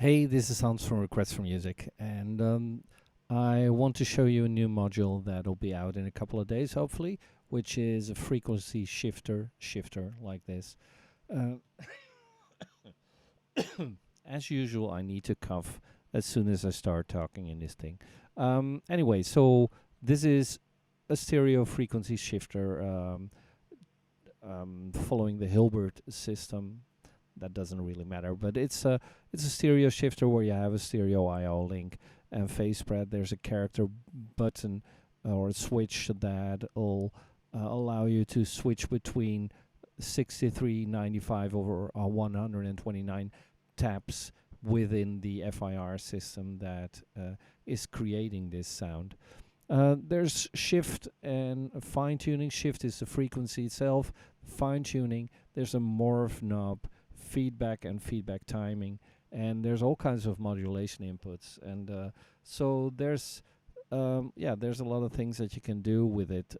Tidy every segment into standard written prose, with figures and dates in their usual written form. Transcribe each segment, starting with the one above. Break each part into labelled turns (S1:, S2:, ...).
S1: Hey, this is Hans from Requests for Music, and I want to show you a new module that'll be out in a couple of days, hopefully, which is a frequency shifter like this. Uh, as usual, I need to cough as soon as I start talking in this thing. Anyway, so this is a stereo frequency shifter following the Hilbert system. That doesn't really matter, but it's a stereo shifter where you have a stereo I/O link and phase spread. There's a character button or a switch that will allow you to switch between 63, 95 over 129 taps within the FIR system that is creating this sound. There's shift and fine tuning. Shift is the frequency itself. Fine tuning, there's a morph knob, feedback and feedback timing, and there's all kinds of modulation inputs, and so there's there's a lot of things that you can do with it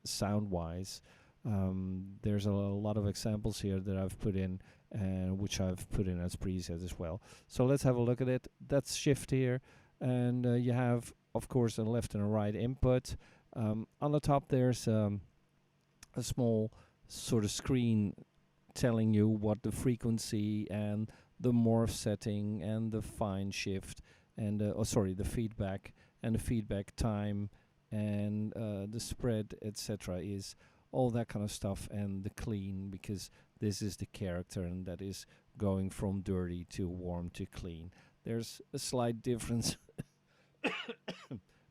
S1: sound wise. There's a lot of examples here that I've put in and which I've put in as presets as well. So let's have a look at it. That's shift here, and you have of course a left and a right input. On the top there's a small sort of screen telling you what the frequency and the morph setting and the fine shift and the feedback and the feedback time and the spread, etc. is, all that kind of stuff, and the clean, because this is the character and that is going from dirty to warm to clean. There's a slight difference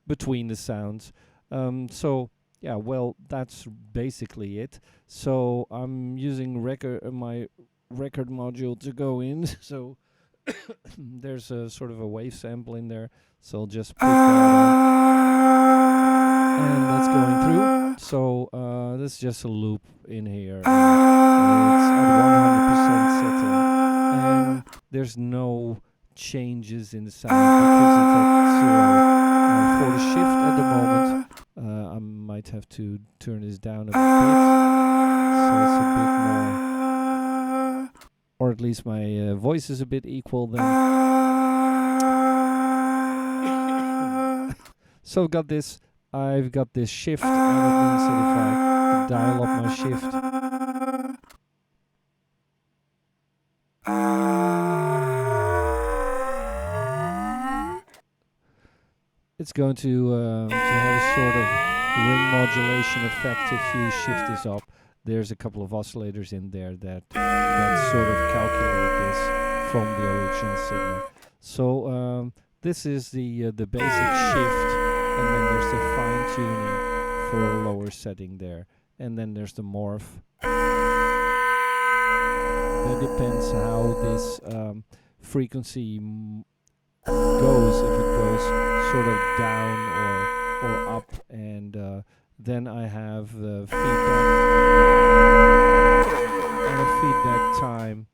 S1: between the sounds. So yeah, well, that's basically it. So I'm using my record module to go in. So there's a sort of a wave sample in there. So I'll just put that on. And that's going through. So this is just a loop in here. It's at 100% setting. And there's no changes in the sound because it's at 0. For the shift at the moment, I might have to turn this down a bit, so it's a bit more, or at least my voice is a bit equal then. So I've got this shift, and it means that if I dial up my shift, it's going to have a sort of ring modulation effect if you shift this up. There's a couple of oscillators in there that sort of calculate this from the original signal. So this is the basic shift, and then there's the fine tuning for a lower setting there, and then there's the morph. That depends how this frequency goes, if it goes sort of down or up, and then I have the feedback and the feedback time,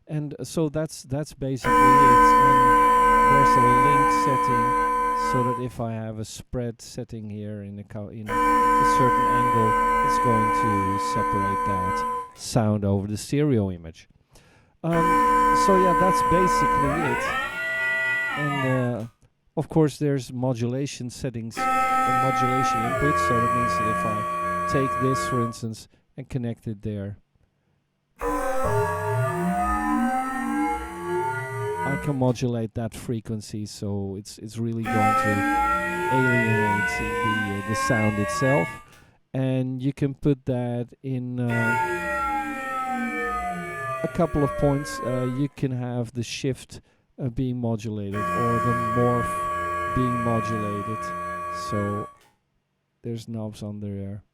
S1: and so that's basically it. And there's a link setting, so that if I have a spread setting here in a certain angle, it's going to separate that sound over the stereo image. So yeah, that's basically it. And of course there's modulation settings and modulation inputs, so that means that if I take this, for instance, and connect it there, I can modulate that frequency, so it's really going to alienate the sound itself. And you can put that in a couple of points. You can have the shift being modulated or the morph being modulated. So there's knobs under there.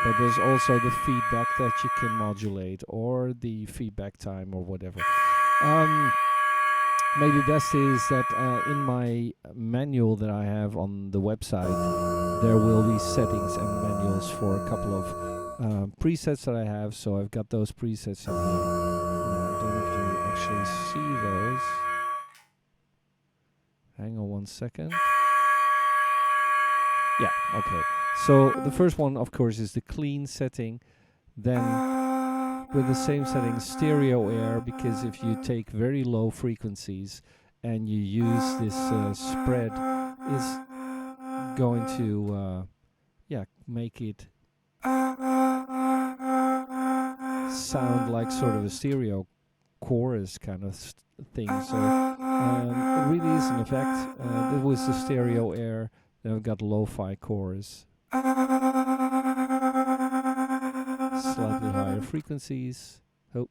S1: But there's also the feedback that you can modulate, or the feedback time, or whatever. Maybe best is that in my manual that I have on the website, there will be settings and manuals for a couple of presets that I have. So I've got those presets in here. I don't know if you actually see those. Hang on one second. Yeah, okay. So the first one, of course, is the clean setting. Then with the same setting, stereo air, because if you take very low frequencies and you use this spread, is going to make it sound like sort of a stereo chorus kind of thing. So it really is an effect. There was the stereo air, then I've got lo-fi chorus. Slightly higher frequencies. Oh.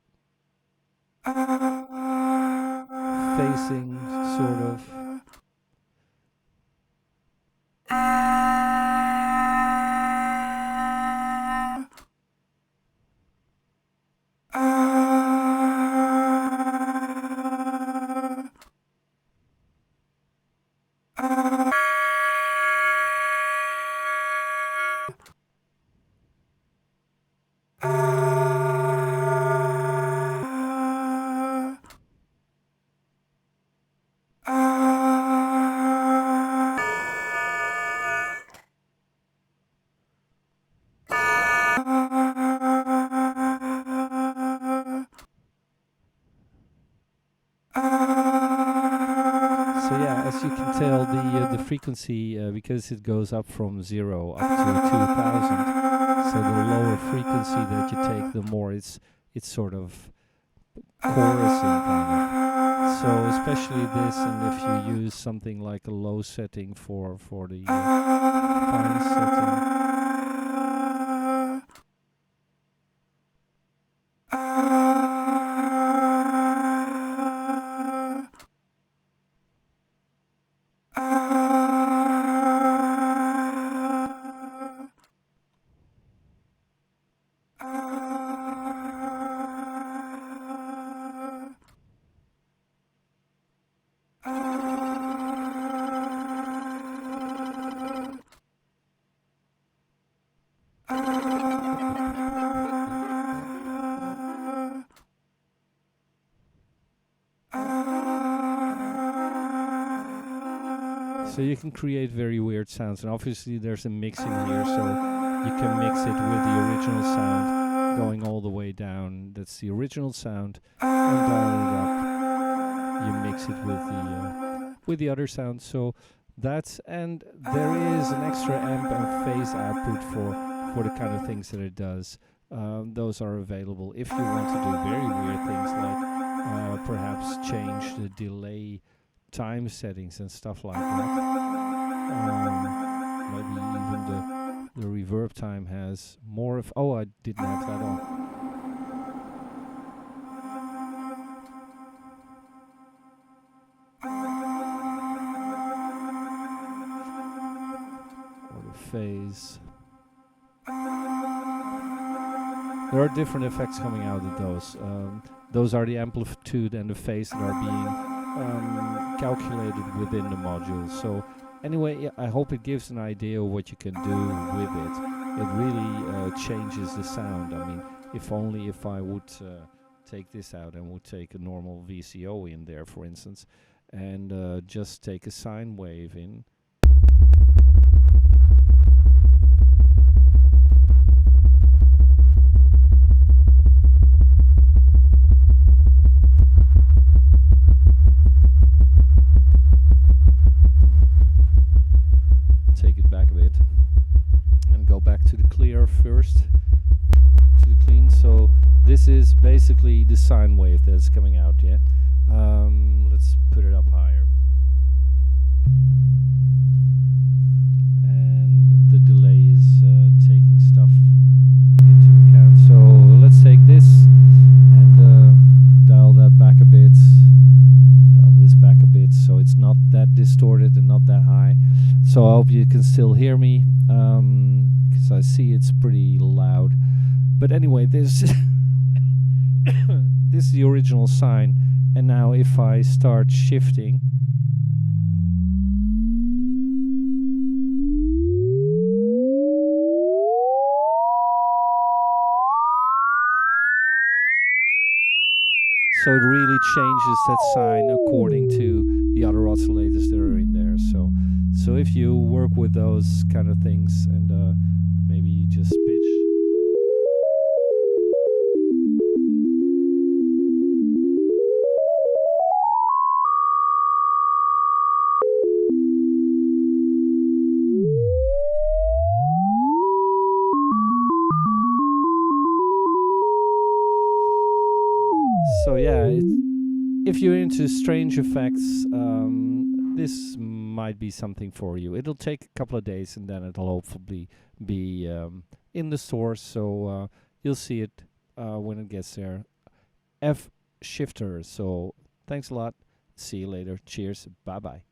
S1: Facing, sort of. As you can tell, the frequency, because it goes up from 0 up to 2000, so the lower frequency that you take, the more it's sort of chorusing kind of. So especially this, and if you use something like a low setting for the fine setting. So you can create very weird sounds, and obviously there's a mixing here, so you can mix it with the original sound going all the way down. That's the original sound, and dial it up. You mix it with the other sounds. So that's, and there is an extra amp and phase output for the kind of things that it does. Those are available if you want to do very weird things like perhaps change the delay time settings and stuff like that. Maybe even the reverb time has more of. Oh, I didn't have that on. Or the phase. There are different effects coming out of those. Those are the amplitude and the phase that are being calculated within the module. So anyway, I hope it gives an idea of what you can do with it. It really changes the sound. I mean, if I would take this out and would take a normal VCO in there, for instance, and just take a sine wave in. First to the clean. So this is basically the sine wave that's coming out. Let's put it up higher, and the delay is taking stuff into account. So let's take this and dial that back a bit, dial this back a bit, so it's not that distorted and not that high. So I hope you can still hear me. I see it's pretty loud, but anyway, this this is the original sine, and now if I start shifting, so it really changes that sine according to the other oscillators that are in there. So if you work with those kind of things, and maybe you just pitch. yeah, if you're into strange effects, this might be something for you. It'll take a couple of days, and then it'll hopefully be in the stores. So you'll see it when it gets there. F SHIFTR. So thanks a lot. See you later. Cheers. Bye bye.